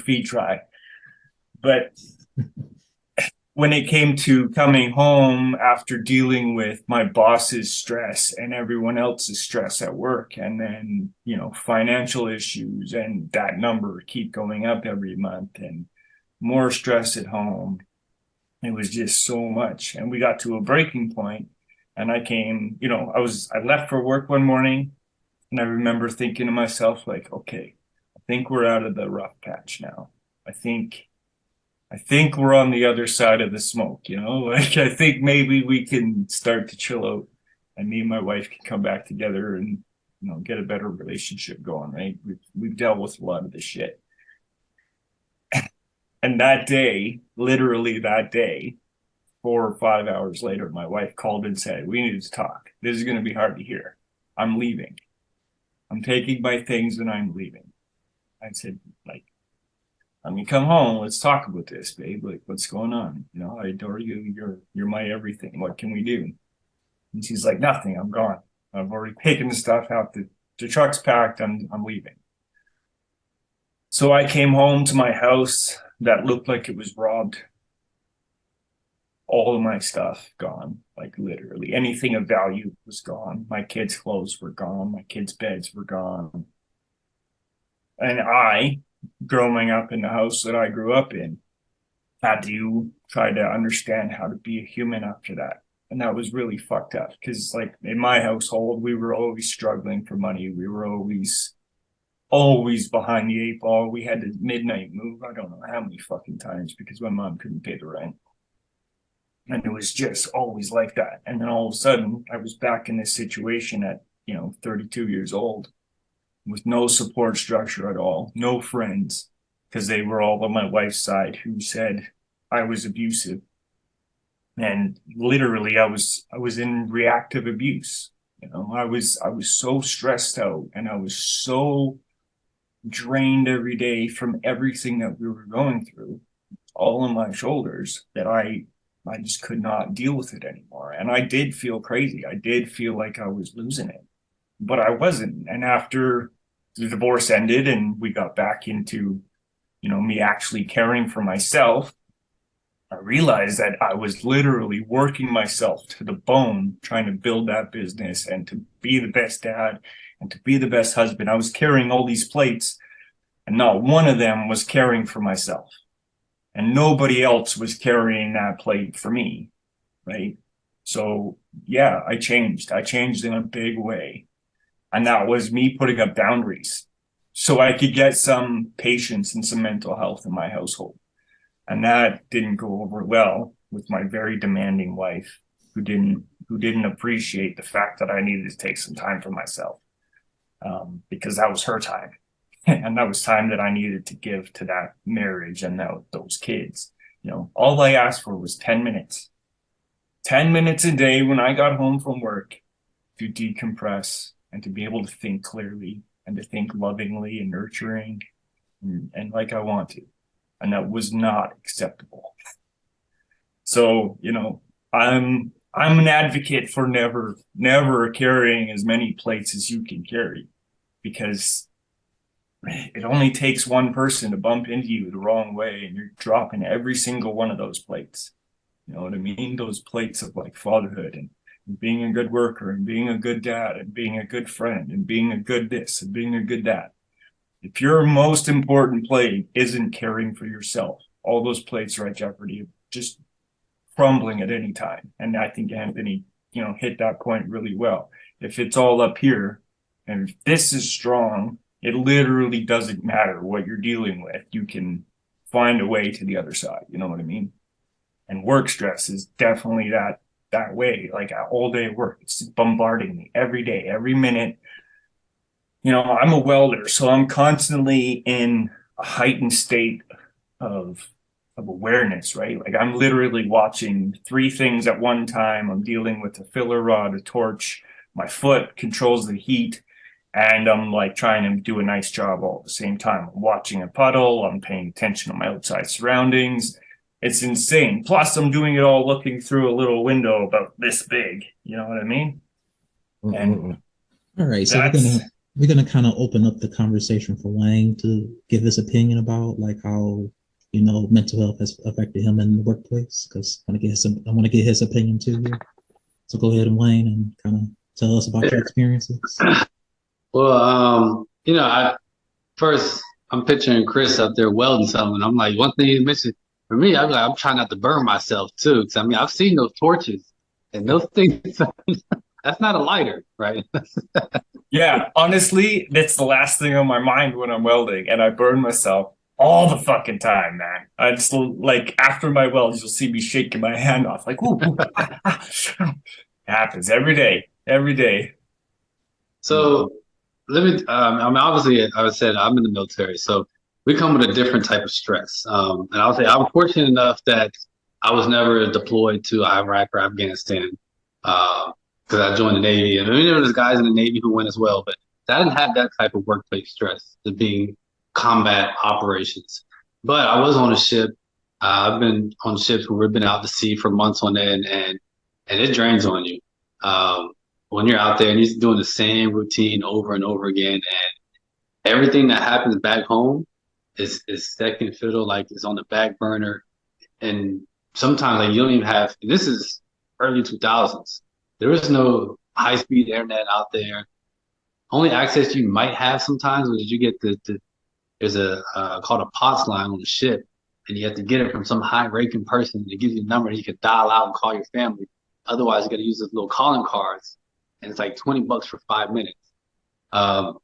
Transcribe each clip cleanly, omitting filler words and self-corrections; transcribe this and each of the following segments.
feet dry. But when it came to coming home after dealing with my boss's stress and everyone else's stress at work, and then, financial issues, and that number keep going up every month, and more stress at home, it was just so much. And we got to a breaking point, and I came, I left for work one morning, and I remember thinking to myself, like, okay, I think we're out of the rough patch now. I think we're on the other side of the smoke, like I think maybe we can start to chill out, and me and my wife can come back together and, get a better relationship going, right? We've dealt with a lot of this shit. And that day, literally that day, 4 or 5 hours later, my wife called and said, "We need to talk. This is going to be hard to hear. I'm leaving. I'm taking my things and I'm leaving." I said, like, "Let me come home. Let's talk about this, babe. Like, what's going on? I adore you. You're my everything. What can we do?" And she's like, "Nothing. I'm gone. I've already taken the stuff out. The truck's packed. I'm leaving." So I came home to my house that looked like it was robbed. All of my stuff gone, like literally anything of value was gone. My kids' clothes were gone. My kids' beds were gone. And I, growing up in the house that I grew up in, had to try to understand how to be a human after that. And that was really fucked up because, like, in my household, we were always struggling for money. We were always behind the eight ball. We had to midnight move. I don't know how many fucking times because my mom couldn't pay the rent. And it was just always like that. And then all of a sudden, I was back in this situation at, 32 years old with no support structure at all, no friends, because they were all on my wife's side who said I was abusive. And literally I was in reactive abuse. I was so stressed out, and I was so drained every day from everything that we were going through, all on my shoulders, that I just could not deal with it anymore. And I did feel crazy. I did feel like I was losing it, but I wasn't. And after the divorce ended and we got back into, me actually caring for myself, I realized that I was literally working myself to the bone, trying to build that business and to be the best dad and to be the best husband. I was carrying all these plates, and not one of them was caring for myself. And nobody else was carrying that plate for me, right? So yeah, I changed. I changed in a big way. And that was me putting up boundaries so I could get some patience and some mental health in my household. And that didn't go over well with my very demanding wife, who didn't appreciate the fact that I needed to take some time for myself, because that was her time. And that was time that I needed to give to that marriage and those kids. All I asked for was 10 minutes, 10 minutes a day when I got home from work, to decompress and to be able to think clearly and to think lovingly and nurturing, and like I want to. And that was not acceptable. So, I'm an advocate for never carrying as many plates as you can carry, because it only takes one person to bump into you the wrong way and you're dropping every single one of those plates. You know what I mean? Those plates of, like, fatherhood and being a good worker and being a good dad and being a good friend and being a good this and being a good that. If your most important plate isn't caring for yourself, all those plates are at jeopardy of just crumbling at any time. And I think Anthony, hit that point really well. If it's all up here and if this is strong, it literally doesn't matter what you're dealing with. You can find a way to the other side. You know what I mean? And work stress is definitely that way. Like, all day work, it's bombarding me every day, every minute. I'm a welder, so I'm constantly in a heightened state of awareness, right? Like, I'm literally watching three things at one time. I'm dealing with a filler rod, a torch, my foot controls the heat, and I'm, like, trying to do a nice job all at the same time. I'm watching a puddle, I'm paying attention to my outside surroundings. It's insane. Plus, I'm doing it all looking through a little window about this big. You know what I mean? And All right, so we're gonna that's we're gonna kind of open up the conversation for Wayne to give his opinion about like how mental health has affected him in the workplace. Because I want to get his opinion too here. So go ahead, Wayne, and kind of tell us about your experiences. Well, I first I'm picturing Chris up there welding something. I'm like, one thing you mentioned for me, I'm trying not to burn myself too. Cause I mean, I've seen those torches and those things. That's not a lighter, right? Yeah, honestly, that's the last thing on my mind when I'm welding, and I burn myself all the fucking time, man. I just like after my welds, you'll see me shaking my hand off, like ooh, ooh, ah, ah. It happens every day, every day. So let me. I mean, obviously, I said I'm in the military, so we come with a different type of stress. And I'll say I was fortunate enough that I was never deployed to Iraq or Afghanistan because I joined the Navy, and there was guys in the Navy who went as well, but I didn't have that type of workplace stress to being combat operations. But I was on a ship. I've been on ships where we've been out to sea for months on end, and it drains on you. Um, when you're out there and you're doing the same routine over and over again, and everything that happens back home is second fiddle, like it's on the back burner. And sometimes like you don't even have. This is early 2000s. There was no high speed internet out there. Only access you might have sometimes was you get there's a called a POTS line on the ship, and you have to get it from some high ranking person. It gives you a number and you can dial out and call your family. Otherwise, you got to use those little calling cards, and it's like $20 for 5 minutes. Um,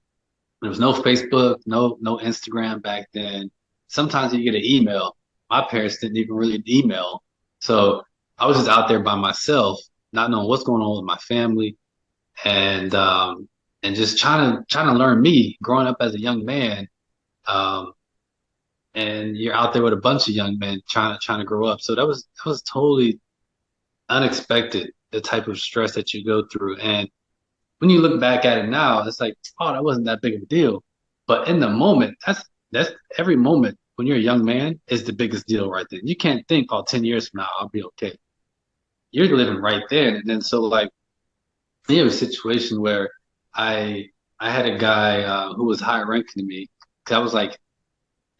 there was no Facebook, no Instagram back then. Sometimes you get an email. My parents didn't even really email, so I was just out there by myself, not knowing what's going on with my family, and just trying to learn me growing up as a young man. Um, and you're out there with a bunch of young men trying to grow up. So that was totally unexpected, the type of stress that you go through. And when you look back at it now, it's like, oh, that wasn't that big of a deal. But in the moment, that's every moment when you're a young man is the biggest deal right then. You can't think, oh, 10 years from now, I'll be okay. You're living right then. And then so like you have a situation where I I had a guy who was higher ranking than me. 'Cause I was like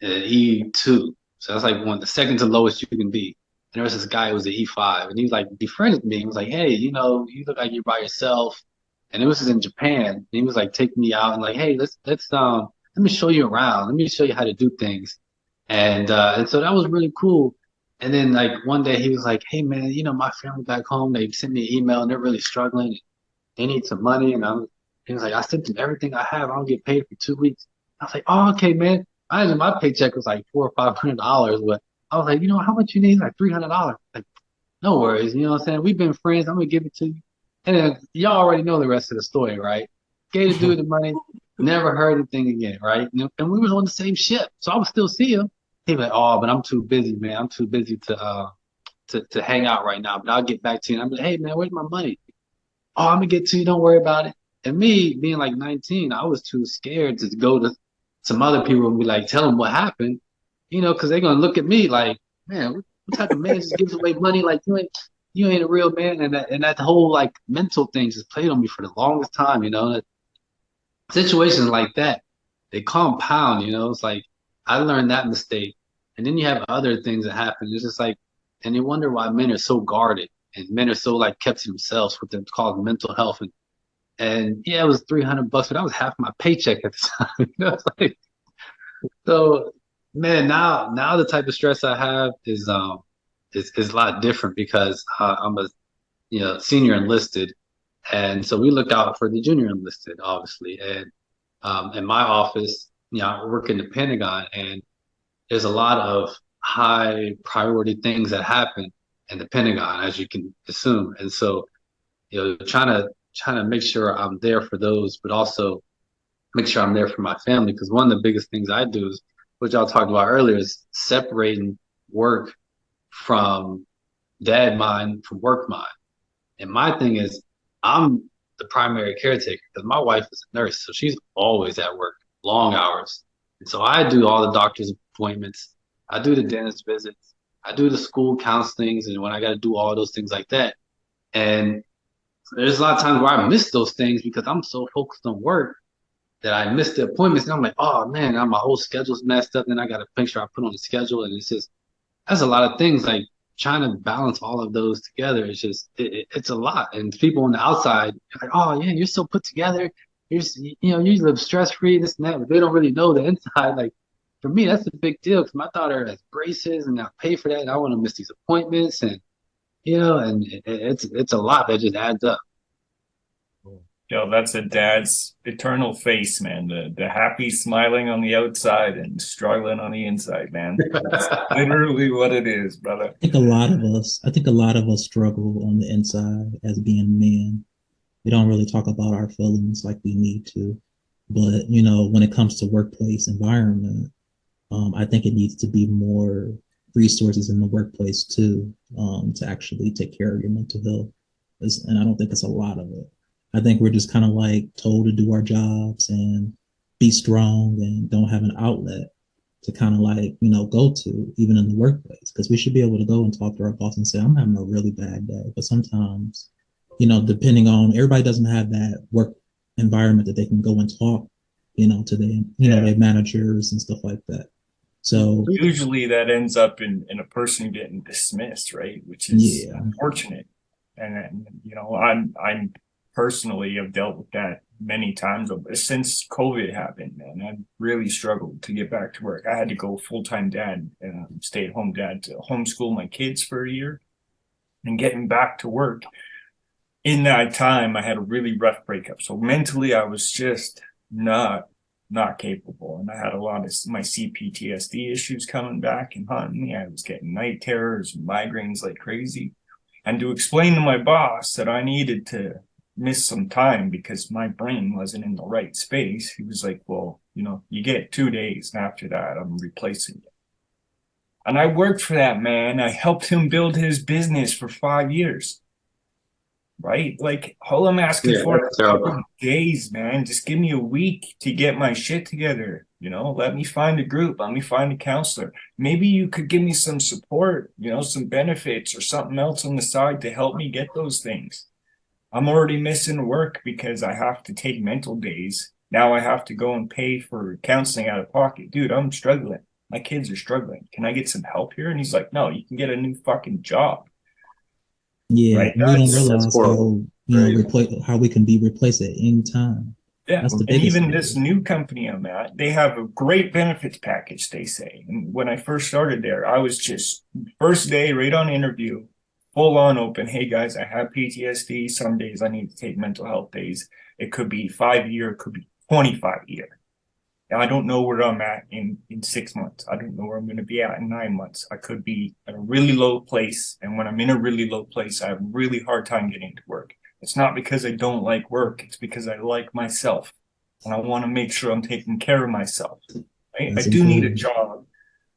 E2. So that's like one the second to lowest you can be. And there was this guy who was an E5, and he was like befriended me. He was like, "Hey, you look like you're by yourself." And it was in Japan. And he was like taking me out and like, "Hey, let's let me show you around. Let me show you how to do things." And so that was really cool. And then like one day he was like, "Hey man, my family back home, they sent me an email and they're really struggling. They need some money." And he was like, "I sent them everything I have. I don't get paid for 2 weeks." I was like, "Oh, okay, man." I know my paycheck was like $400 or $500, but I was like, how much you need? Like $300. Like, no worries. You know what I'm saying? We've been friends. I'm gonna give it to you. And then y'all already know the rest of the story, right? Gave the dude the money, never heard anything again, right? And we was on the same ship, so I would still see him. He was like, "Oh, but I'm too busy, man. I'm too busy to hang out right now. But I'll get back to you." And I'm like, "Hey, man, where's my money?" "Oh, I'm gonna get to you. Don't worry about it." And me being like 19, I was too scared to go to some other people and be like, tell them what happened, because they're gonna look at me like, man, what type of man just gives away money like you ain't a real man, and that whole like mental thing just played on me for the longest time. Situations like that, they compound. It's like I learned that mistake, and then you have other things that happen. It's just like, and you wonder why men are so guarded and men are so like kept to themselves with them called mental health and yeah, it was $300, but that was half my paycheck at the time. It's like so, man. Now the type of stress I have is a lot different because I'm a senior enlisted, and so we look out for the junior enlisted, obviously. And in my office, I work in the Pentagon, and there's a lot of high priority things that happen in the Pentagon, as you can assume. And so, trying to make sure I'm there for those, but also make sure I'm there for my family. Because one of the biggest things I do is, which y'all talked about earlier, is separating work from dad mind from work mind. And my thing is, I'm the primary caretaker because my wife is a nurse, so she's always at work, long hours. And so I do all the doctor's appointments, I do the dentist visits, I do the school counselings, and when I got to do all those things like that. And there's a lot of times where I miss those things because I'm so focused on work that I missed the appointments. And I'm like, oh man, now my whole schedule's messed up. Then I got to make sure I put on the schedule. And it's just, that's a lot of things. Like trying to balance all of those together. It's just, it's a lot. And people on the outside, like, oh yeah, you're so put together. You live stress free, this and that. But they don't really know the inside. Like for me, that's a big deal because my daughter has braces and I pay for that. And I want to miss these appointments. And, and it's a lot that just adds up. Yo, that's a dad's eternal face, man. The happy smiling on the outside and struggling on the inside, man. That's literally what it is, brother. I think a lot of us struggle on the inside as being men. We don't really talk about our feelings like we need to. But, when it comes to workplace environment, I think it needs to be more resources in the workplace too, to actually take care of your mental health. And I don't think it's a lot of it. I think we're just kind of like told to do our jobs and be strong and don't have an outlet to kind of like, go to even in the workplace. Because we should be able to go and talk to our boss and say, I'm having a really bad day. But sometimes, depending on, everybody doesn't have that work environment that they can go and talk, to their managers and stuff like that. So usually that ends up in a person getting dismissed, right? Which is unfortunate. And I'm personally have dealt with that many times since COVID happened, man. I've really struggled to get back to work. I had to go full-time dad, stay-at-home dad, to homeschool my kids for a year, and getting back to work. In that time, I had a really rough breakup. So mentally, I was just not capable. And I had a lot of my CPTSD issues coming back and haunting me. I was getting night terrors and migraines like crazy. And to explain to my boss that I needed to miss some time because my brain wasn't in the right space, he was like, well, you get 2 days, and after that, I'm replacing you. And I worked for that man. I helped him build his business for 5 years. Right? Like, all I'm asking for is 2 days, man. Just give me a week to get my shit together. Let me find a group. Let me find a counselor. Maybe you could give me some support, some benefits or something else on the side to help me get those things. I'm already missing work because I have to take mental days. Now I have to go and pay for counseling out of pocket. Dude, I'm struggling. My kids are struggling. Can I get some help here? And he's like, no, you can get a new fucking job. Yeah, right? We don't realize how we can be replaced at any time. Yeah, and even this new company I'm at, they have a great benefits package, they say. And when I first started there, I was just first day right on interview, full on open. Hey guys, I have PTSD. Some days I need to take mental health days. It could be 5-year, it could be 25-year. And I don't know where I'm at in 6 months. I don't know where I'm going to be at in 9 months. I could be at a really low place. And when I'm in a really low place, I have a really hard time getting to work. It's not because I don't like work. It's because I like myself. And I want to make sure I'm taking care of myself. Right? I do need a job,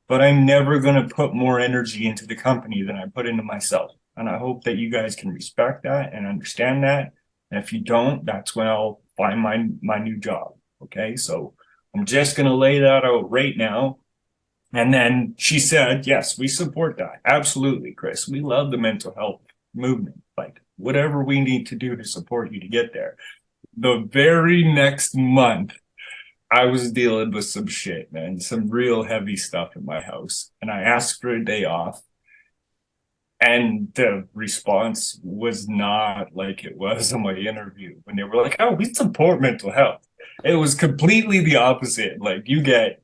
but I'm never going to put more energy into the company than I put into myself. And I hope that you guys can respect that and understand that. And if you don't, that's when I'll find my new job. Okay, so I'm just going to lay that out right now. And then she said, yes, we support that. Absolutely, Chris. We love the mental health movement. Like, whatever we need to do to support you to get there. The very next month, I was dealing with some shit, man, some real heavy stuff in my house. And I asked for a day off. And the response was not like it was on my interview when they were like, oh, we support mental health. It was completely the opposite. Like, you get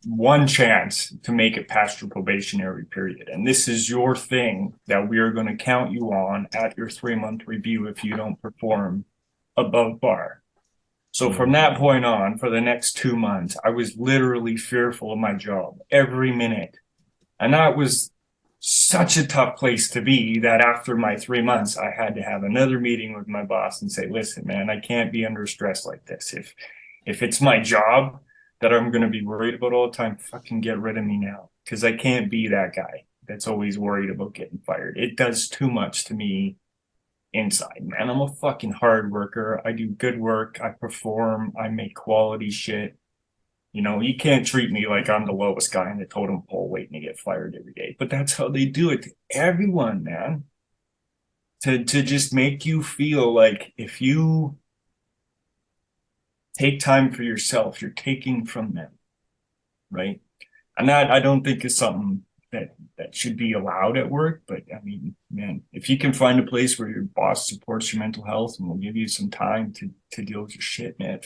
one chance to make it past your probationary period. And this is your thing that we are going to count you on at your 3-month review if you don't perform above bar. So from that point on, for the next 2 months, I was literally fearful of my job every minute. And that was such a tough place to be that after my 3 months, I had to have another meeting with my boss and say, listen, man, I can't be under stress like this. If it's my job that I'm going to be worried about all the time, fucking get rid of me now. Because I can't be that guy that's always worried about getting fired. It does too much to me inside, man. I'm a fucking hard worker. I do good work. I perform. I make quality shit. You can't treat me like I'm the lowest guy in the totem pole waiting to get fired every day. But that's how they do it to everyone, man. To just make you feel like if you take time for yourself. You're taking from them, right? And that I don't think is something that should be allowed at work. But I mean, man, if you can find a place where your boss supports your mental health and will give you some time to deal with your shit, man.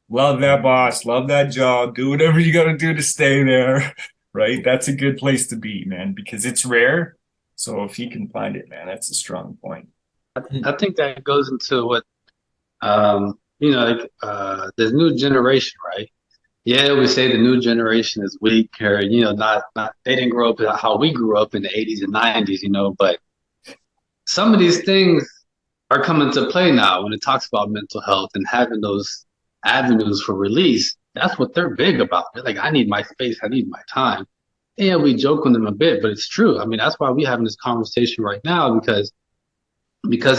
Love that boss, love that job, do whatever you gotta do to stay there, right? That's a good place to be, man, because it's rare. So if you can find it, man, that's a strong point. I think that goes into what like this new generation, right? Yeah, we say the new generation is weak, or not they didn't grow up how we grew up in the 80s and 90s, but some of these things are coming to play now when it talks about mental health and having those avenues for release. That's what they're big about. They're like, I need my space, I need my time. Yeah, we joke with them a bit, but it's true. I mean, that's why we're having this conversation right now because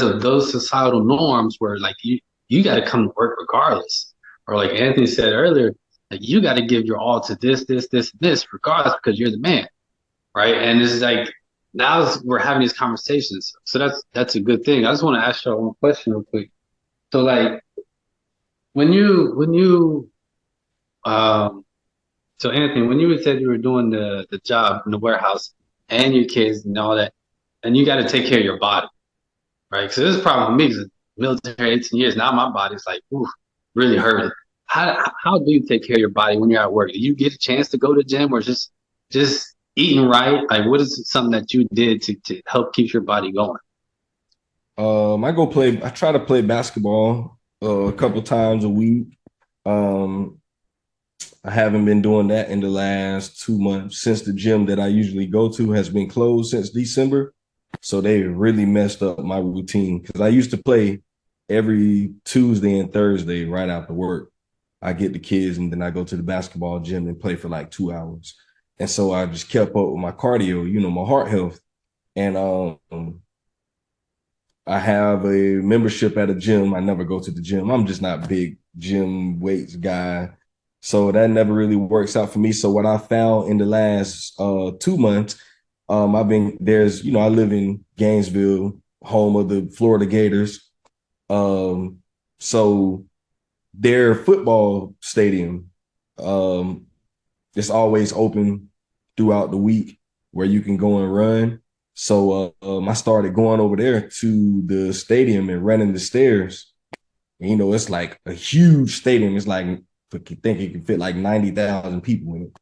of those societal norms where like you got to come to work regardless, or like Anthony said earlier, like you got to give your all to this regardless because you're the man, right? And it's like now we're having these conversations, so that's a good thing. I just want to ask y'all one question real quick. So like when you so Anthony, when you said you were doing the job in the warehouse and your kids and all that, and you got to take care of your body, right? So this is a problem for me because military 18 years now, my body's like, ooh, really hurting. How do you take care of your body when you're at work? Do you get a chance to go to the gym or just eating right? Like, what is something that you did to help keep your body going? I try to play basketball a couple times a week. I haven't been doing that in the last 2 months since the gym that I usually go to has been closed since December. So they really messed up my routine because I used to play every Tuesday and Thursday right after work. I get the kids and then I go to the basketball gym and play for like 2 hours. And so I just kept up with my cardio, my heart health. And I have a membership at a gym. I never go to the gym. I'm just not big gym weights guy. So that never really works out for me. So what I found in the last 2 months, I live in Gainesville, home of the Florida Gators. So their football stadium, it's always open throughout the week where you can go and run. So I started going over there to the stadium and running the stairs. And, it's like a huge stadium. It's like, I think it can fit like 90,000 people in it.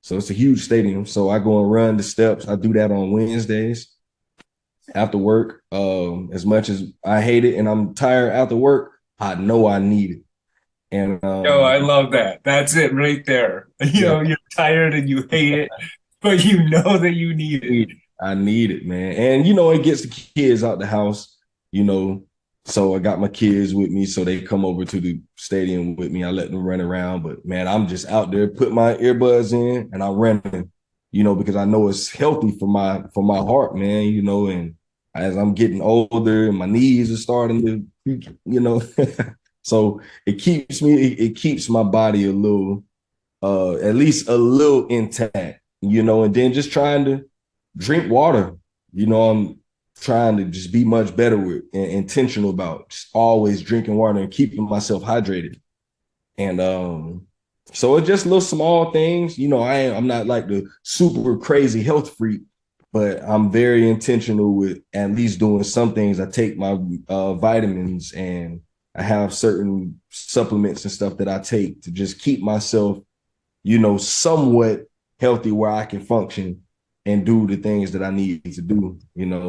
So it's a huge stadium. So I go and run the steps. I do that on Wednesdays after work. As much as I hate it and I'm tired after work, I know I need it. And I love that. That's it right there. You're tired and you hate it, but you know that you need it. I need it, man. And it gets the kids out the house, So I got my kids with me, so they come over to the stadium with me. I let them run around, but man, I'm just out there, put my earbuds in, and I'm running, because I know it's healthy for my heart, man. And as I'm getting older, and my knees are starting to, so it keeps my body a little, at least a little intact, and then just trying to drink water. I'm trying to just be much better with and intentional about just always drinking water and keeping myself hydrated. And so it's just little small things. I'm not like the super crazy health freak, but I'm very intentional with at least doing some things. I take my vitamins and I have certain supplements and stuff that I take to just keep myself, somewhat healthy where I can function and do the things that I need to do,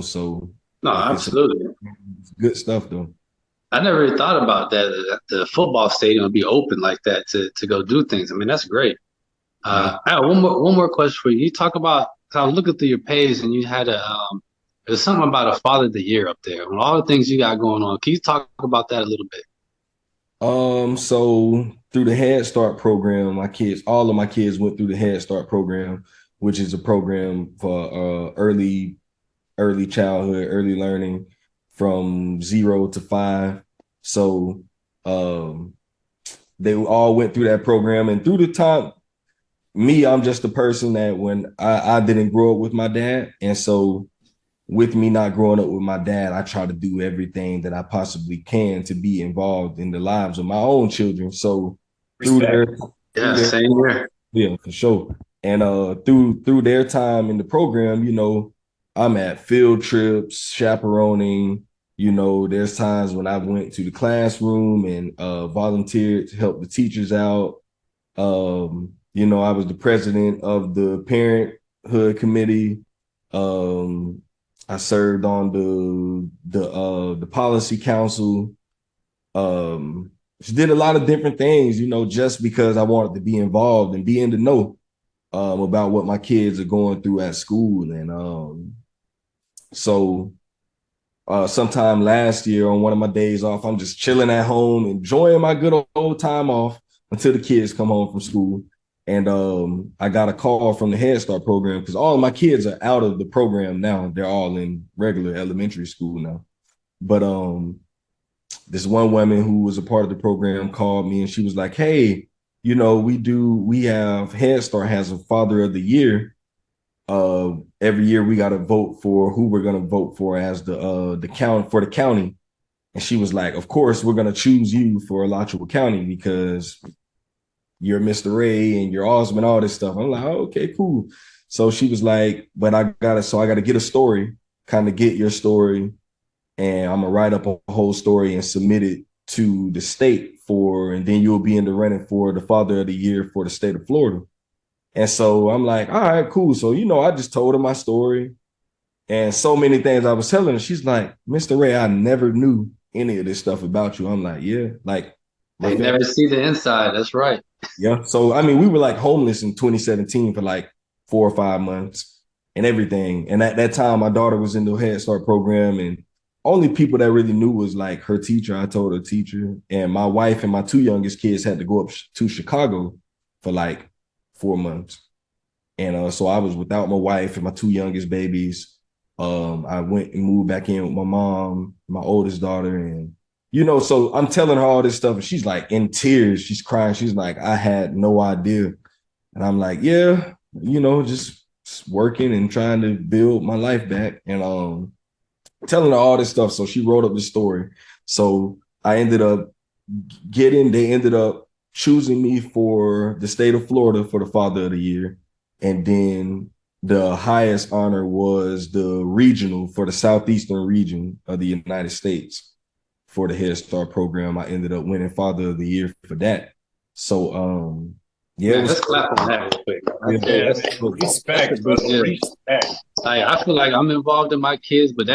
so. No, absolutely. It's good stuff, though. I never really thought about that. The football stadium would be open like that to go do things. I mean, that's great. I have one more question for you. You talk about, I was looking through your page and you had there's something about a Father of the Year up there and all the things you got going on. Can you talk about that a little bit? So through the Head Start program, all of my kids went through the Head Start program, which is a program for early childhood, early learning from 0 to 5. So they all went through that program. And through the time, I'm just a person that when I didn't grow up with my dad. And so with me not growing up with my dad, I try to do everything that I possibly can to be involved in the lives of my own children. So through Respect. Yeah, their same here. yeah, for sure. And through their time in the program, I'm at field trips, chaperoning. There's times when I went to the classroom and volunteered to help the teachers out. I was the president of the parenthood committee. I served on the policy council. Just did a lot of different things, just because I wanted to be involved and be in the know about what my kids are going through at school. And so sometime last year on one of my days off, I'm just chilling at home, enjoying my good old time off until the kids come home from school. And I got a call from the Head Start program because all of my kids are out of the program now. They're all in regular elementary school now. But this one woman who was a part of the program called me and she was like, hey, we have Head Start has a Father of the Year. Every year we got to vote for who we're going to vote for as the county. And she was like, of course, we're going to choose you for Alachua County because you're Mr. Ray and you're awesome and all this stuff. I'm like, oh, okay, cool. So she was like, but I got to get a story, kind of get your story. And I'm going to write up a whole story and submit it to the state and then you'll be in the running for the Father of the Year for the state of Florida. And so I'm like, all right, cool. So, I just told her my story and so many things I was telling her. She's like, Mr. Ray, I never knew any of this stuff about you. I'm like, yeah, like. They never see the inside. That's right. Yeah. So, I mean, we were like homeless in 2017 for like 4 or 5 months and everything. And at that time, my daughter was in the Head Start program and only people that really knew was like her teacher. I told her teacher, and my wife and my 2 youngest kids had to go up to Chicago for like 4 months. And so I was without my wife and my 2 youngest babies. I went and moved back in with my mom, my oldest daughter. And, so I'm telling her all this stuff and she's like in tears. She's crying. She's like, I had no idea. And I'm like, yeah, just working and trying to build my life back. And telling her all this stuff. So she wrote up the story. So they ended up choosing me for the state of Florida for the Father of the Year. And then the highest honor was the regional for the Southeastern region of the United States for the Head Start program. I ended up winning Father of the Year for that. So, yeah. Let's clap on that real quick. Respect, brother. Yeah. Respect. I feel like I'm involved in my kids, but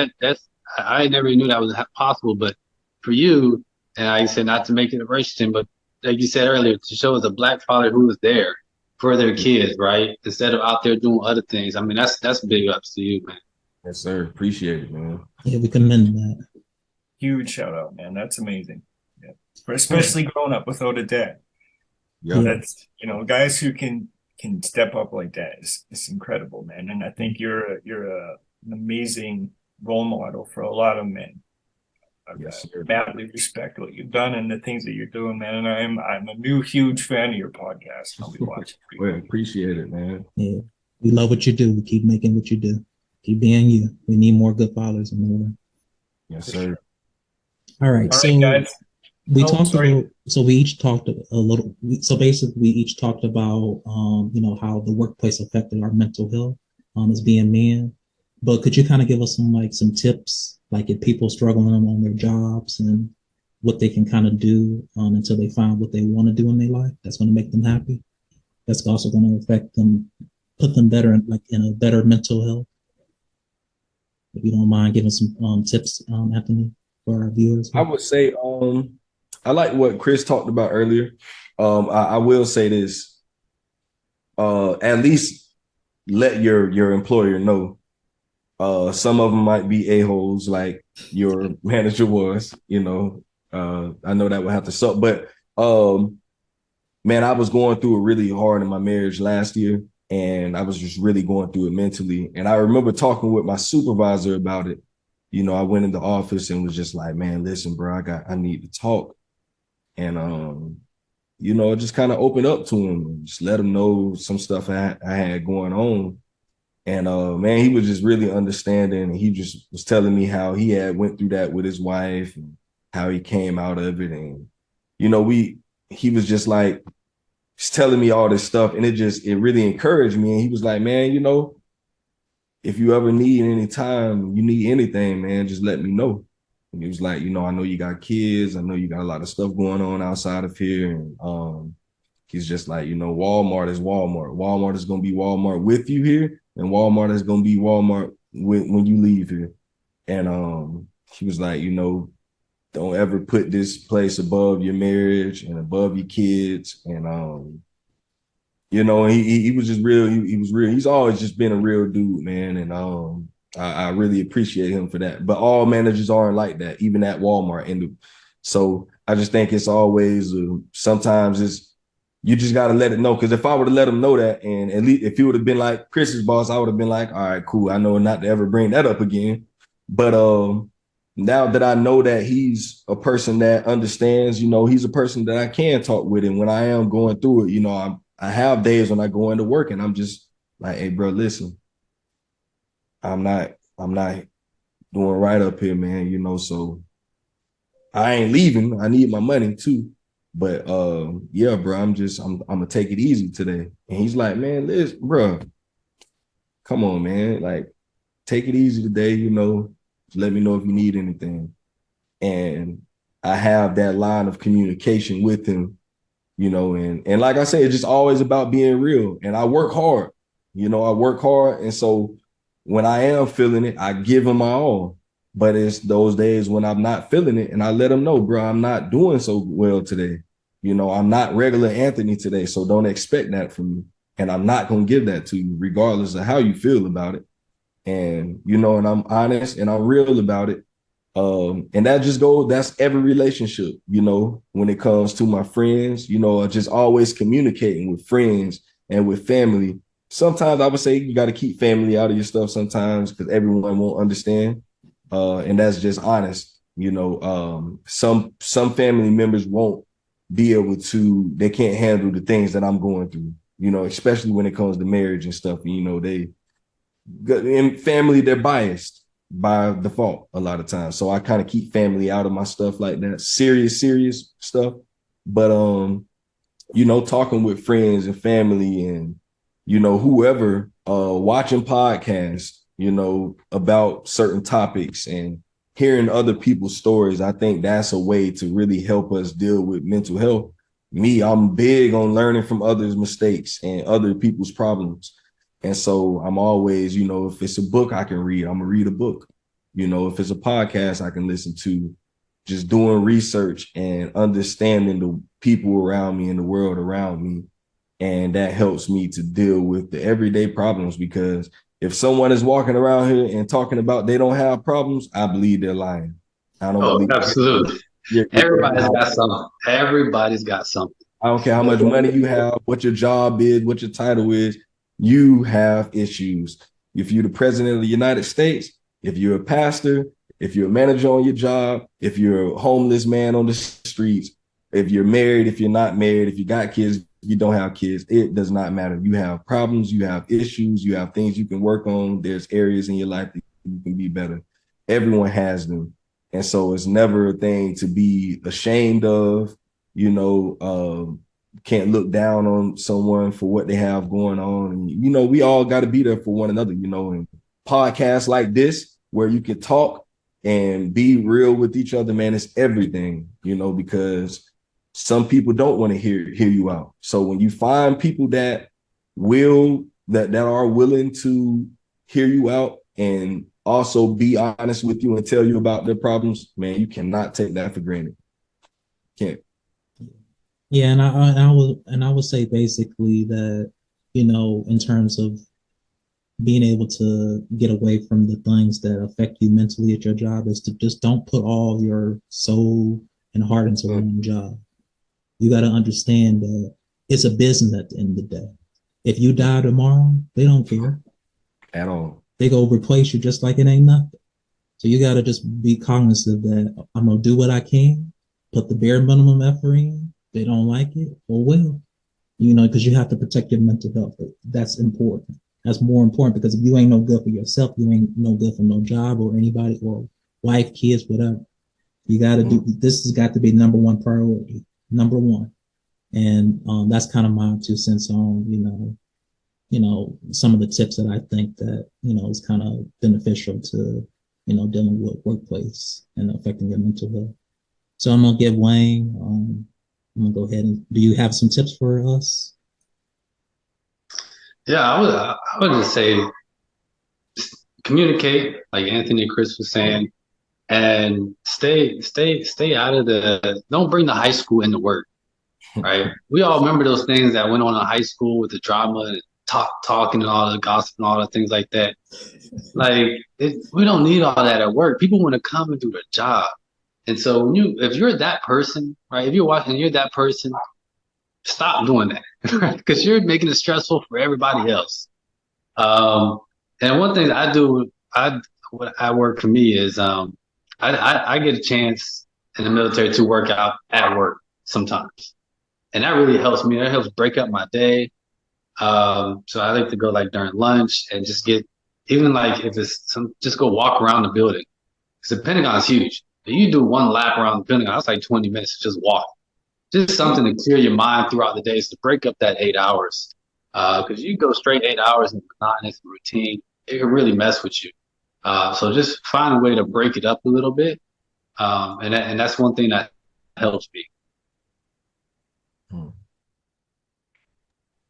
I never knew that was possible. But for you, and like you said, not to make it a race thing, but like you said earlier, to show as a Black father who was there for their kids, right? Instead of out there doing other things. I mean, that's big ups to you, man. Yes, sir. Appreciate it, man. Yeah, we commend that. Huge shout out, man. That's amazing. Yeah. Especially growing up without a dad. Yeah. That's, guys who can step up like that is incredible, man. And I think you're an amazing role model for a lot of men. Yes, sir. Madly respect what you've done and the things that you're doing, man. And I'm a new huge fan of your podcast. I'll be watching. Well, appreciate it, man. Yeah, we love what you do. We keep making what you do. Keep being you. We need more good fathers in the world. Yes, sir. All right, so guys. we talked about. So we each talked a little. So basically, we each talked about, how the workplace affected our mental health, as being men. But could you kind of give us some tips, like if people struggling on their jobs and what they can kind of do until they find what they want to do in their life that's going to make them happy? That's also going to affect them, put them better in a better mental health. If you don't mind giving some tips, Anthony, for our viewers. I would say I like what Chris talked about earlier. I will say this. At least let your employer know. Some of them might be a-holes like your manager was, I know that would have to suck. But man, I was going through it really hard in my marriage last year. And I was just really going through it mentally. And I remember talking with my supervisor about it. I went in the office and was just like, man, listen, bro, I need to talk. And, just kind of open up to him and just let him know some stuff I had going on. And man, he was just really understanding. And he just was telling me how he had went through that with his wife and how he came out of it. And, you know, he was just like, he's telling me all this stuff. And it really encouraged me. And he was like, man, you know, if you ever need any time, you need anything, man, just let me know. And he was like, you know, I know you got kids. I know you got a lot of stuff going on outside of here. And he's just like, you know, Walmart is Walmart. Walmart is going to be Walmart with you here. And Walmart is going to be Walmart when you leave here. And he was like, you know, don't ever put this place above your marriage and above your kids. And you know, he was just real. He was real. He's always just been a real dude, man. And I really appreciate him for that. But all managers aren't like that, even at Walmart. And so I just think it's always sometimes you just got to let it know. Because if I would have let him know that, and at least if he would have been like Chris's boss, I would have been like, all right, cool. I know not to ever bring that up again. But now that I know that he's a person that understands, you know, he's a person that I can talk with. And when I am going through it, you know, I have days when I go into work and I'm just like, hey, bro, listen, I'm not doing right up here, man. You know, so I ain't leaving. I need my money too. But yeah, bro, I'm gonna take it easy today. And he's like, man, listen, bro, come on, man. Like, take it easy today, you know. Just let me know if you need anything. And I have that line of communication with him, you know, and like I said, it's just always about being real. And I work hard, you know, I work hard. And so when I am feeling it, I give him my all. But it's those days when I'm not feeling it and I let him know, bro, I'm not doing so well today. You know, I'm not regular Anthony today. So don't expect that from me. And I'm not going to give that to you, regardless of how you feel about it. And, you know, and I'm honest and I'm real about it. And that's every relationship, you know, when it comes to my friends, you know, just always communicating with friends and with family. Sometimes I would say you got to keep family out of your stuff sometimes because everyone won't understand. And that's just honest. You know, some family members won't be able to, they can't handle the things that I'm going through, you know, especially when it comes to marriage and stuff. And, you know, in family, they're biased by default a lot of times. So I kind of keep family out of my stuff like that, serious stuff. But, you know, talking with friends and family and, you know, whoever, watching podcasts, you know, about certain topics and hearing other people's stories, I think that's a way to really help us deal with mental health. I'm big on learning from others' mistakes and other people's problems. And so I'm always, you know, if it's a book I can read, I'm gonna read a book. You know, if it's a podcast I can listen to, just doing research and understanding the people around me and the world around me. And that helps me to deal with the everyday problems, because if someone is walking around here and talking about they don't have problems, I believe they're lying. I don't believe absolutely. Everybody's got something. Everybody's got something. I don't care how much money you have, what your job is, what your title is, you have issues. If you're the president of the United States, if you're a pastor, if you're a manager on your job, if you're a homeless man on the streets, if you're married, if you're not married, if you got kids, you don't have kids, it does not matter. You have problems, you have issues, you have things you can work on. There's areas in your life that you can be better. Everyone has them. And so it's never a thing to be ashamed of, you know, can't look down on someone for what they have going on. And, you know, we all got to be there for one another, you know, and podcasts like this, where you can talk and be real with each other, man, it's everything, you know, because some people don't want to hear you out. So when you find people that are willing to hear you out and also be honest with you and tell you about their problems, man, you cannot take that for granted. Can't. Yeah, and I would say basically that, you know, in terms of being able to get away from the things that affect you mentally at your job, is to just don't put all your soul and heart into one job. You got to understand that it's a business at the end of the day. If you die tomorrow, they don't care at all. They go replace you just like it ain't nothing. So you got to just be cognizant that I'm going to do what I can, put the bare minimum effort in. If they don't like it, oh well, you know, because you have to protect your mental health. That's important. That's more important, because if you ain't no good for yourself, you ain't no good for no job or anybody or wife, kids, whatever. You got to do this. Has got to be number one priority, number one. And that's kind of my 2 cents on some of the tips that I think that is kind of beneficial to dealing with workplace and affecting your mental health. So I'm gonna give Wayne. I'm gonna go ahead and. Do you have some tips for us? Yeah, I would just say communicate, like Anthony and Chris was saying, and stay out of don't bring the high school into work, right? We all remember those things that went on in high school with the drama and talking and all the gossip and all the things like that. Like we don't need all that at work. People want to come and do their job. And so if you're that person, right? If you're watching, you're that person, stop doing that, right? Because you're making it stressful for everybody else. And one thing that I do, what I work for me is I get a chance in the military to work out at work sometimes, and that really helps me. That helps break up my day. So I like to go like during lunch and just get, even like if it's just go walk around the building. Because the Pentagon is huge. If you do one lap around the Pentagon, that's like 20 minutes to just walk. Just something to clear your mind throughout the day, is to break up that 8 hours. Because you go straight 8 hours in monotonous routine, it can really mess with you. So just find a way to break it up a little bit. And that's one thing that helps me.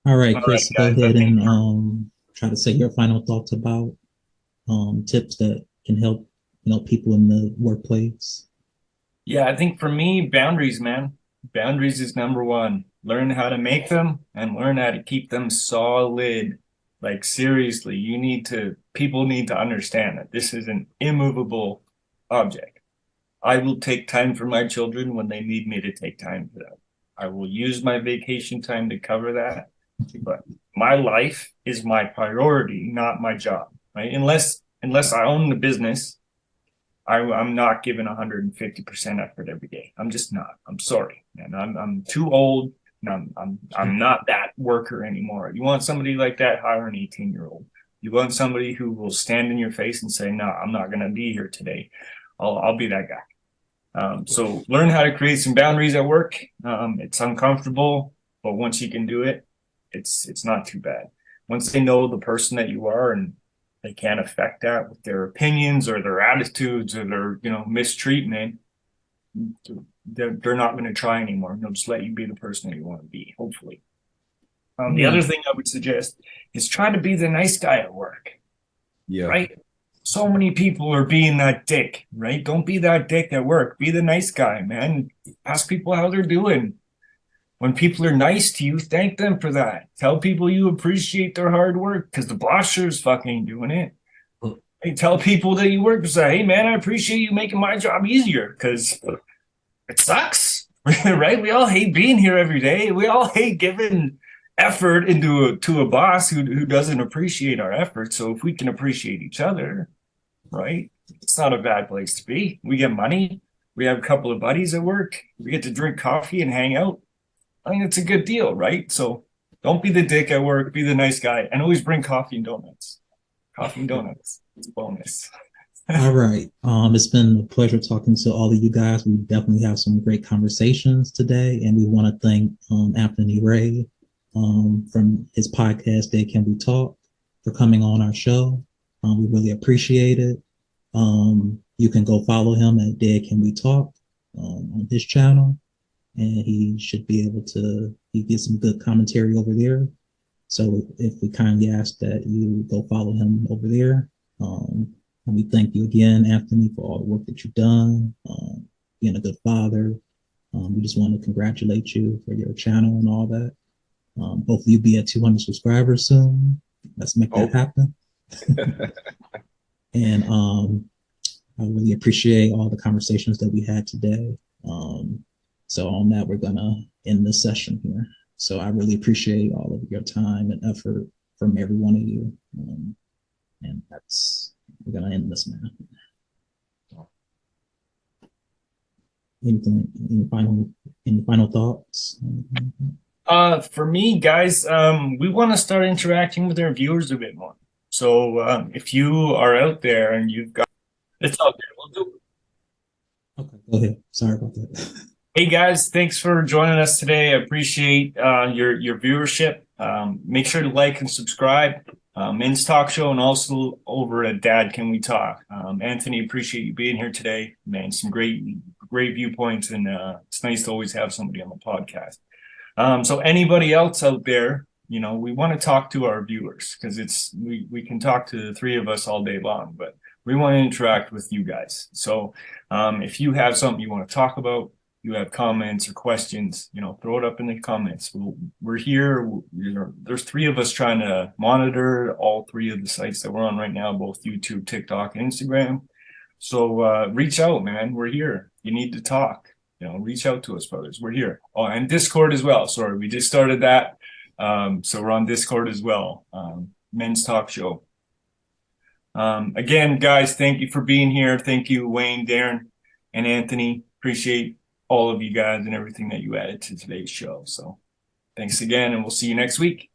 All right, Chris, go ahead and try to say your final thoughts about tips that can help people in the workplace. Yeah, I think for me, boundaries, man. Boundaries is number one. Learn how to make them and learn how to keep them solid. Like seriously, people need to understand that this is an immovable object. I will take time for my children when they need me to take time for them. I will use my vacation time to cover that. But my life is my priority, not my job, right? Unless I own the business, I'm not giving 150% effort every day. I'm just not. I'm sorry, man. I'm too old, and I'm not that worker anymore. You want somebody like that, hire an 18-year-old. You want somebody who will stand in your face and say, "No, I'm not going to be here today. I'll be that guy." So learn how to create some boundaries at work. It's uncomfortable, but once you can do it, it's not too bad. Once they know the person that you are and they can't affect that with their opinions or their attitudes or their, mistreatment, they're not going to try anymore. They'll just let you be the person that you want to be, hopefully. The other thing I would suggest is try to be the nice guy at work. Yeah. Right? So many people are being that dick, right? Don't be that dick at work. Be the nice guy, man. Ask people how they're doing. When people are nice to you, thank them for that. Tell people you appreciate their hard work, because the boss sure is fucking doing it. Hey, tell people that you work with, say, "Hey, man, I appreciate you making my job easier," because it sucks, right? We all hate being here every day. We all hate giving effort to a boss who doesn't appreciate our effort. So if we can appreciate each other, right, it's not a bad place to be. We get money. We have a couple of buddies at work. We get to drink coffee and hang out. I think it's a good deal, right? So don't be the dick at work, be the nice guy, and always bring coffee and donuts. Coffee and donuts. It's a bonus. All right. It's been a pleasure talking to all of you guys. We definitely have some great conversations today, and we want to thank Anthony Ray from his podcast, Dead Can We Talk, for coming on our show. We really appreciate it. You can go follow him at Dead Can We Talk on his channel. And he should be able to, he gets some good commentary over there. So if we kindly ask that you go follow him over there. And we thank you again, Anthony, for all the work that you've done, being a good father. We just want to congratulate you for your channel and all that. Hopefully you'll be at 200 subscribers soon. Let's make that happen. And I really appreciate all the conversations that we had today. So on that, we're going to end this session here. So I really appreciate all of your time and effort from every one of you. And we're going to end this now. Any final thoughts? For me, guys, we want to start interacting with our viewers a bit more. So if you are out there and you've got, it's all good. We'll do. Okay, go ahead. Sorry about that. Hey guys, thanks for joining us today. I appreciate your viewership. Make sure to like and subscribe. Men's Talk Show, and also over at Dad Can We Talk. Anthony, appreciate you being here today, man. Some great viewpoints, and it's nice to always have somebody on the podcast. So anybody else out there, you know, we want to talk to our viewers, because we can talk to the three of us all day long, but we want to interact with you guys. So if you have something you want to talk about, you have comments or questions, you know, throw it up in the comments. We're here. There's three of us trying to monitor all three of the sites that we're on right now, both YouTube, TikTok, and Instagram. So reach out, man. We're here. You need to talk. You know, reach out to us, brothers. We're here. Oh, and Discord as well. Sorry, we just started that. So we're on Discord as well. Men's Talk Show. Again, guys, thank you for being here. Thank you, Wayne, Darren, and Anthony. Appreciate all of you guys and everything that you added to today's show. So thanks again, and we'll see you next week.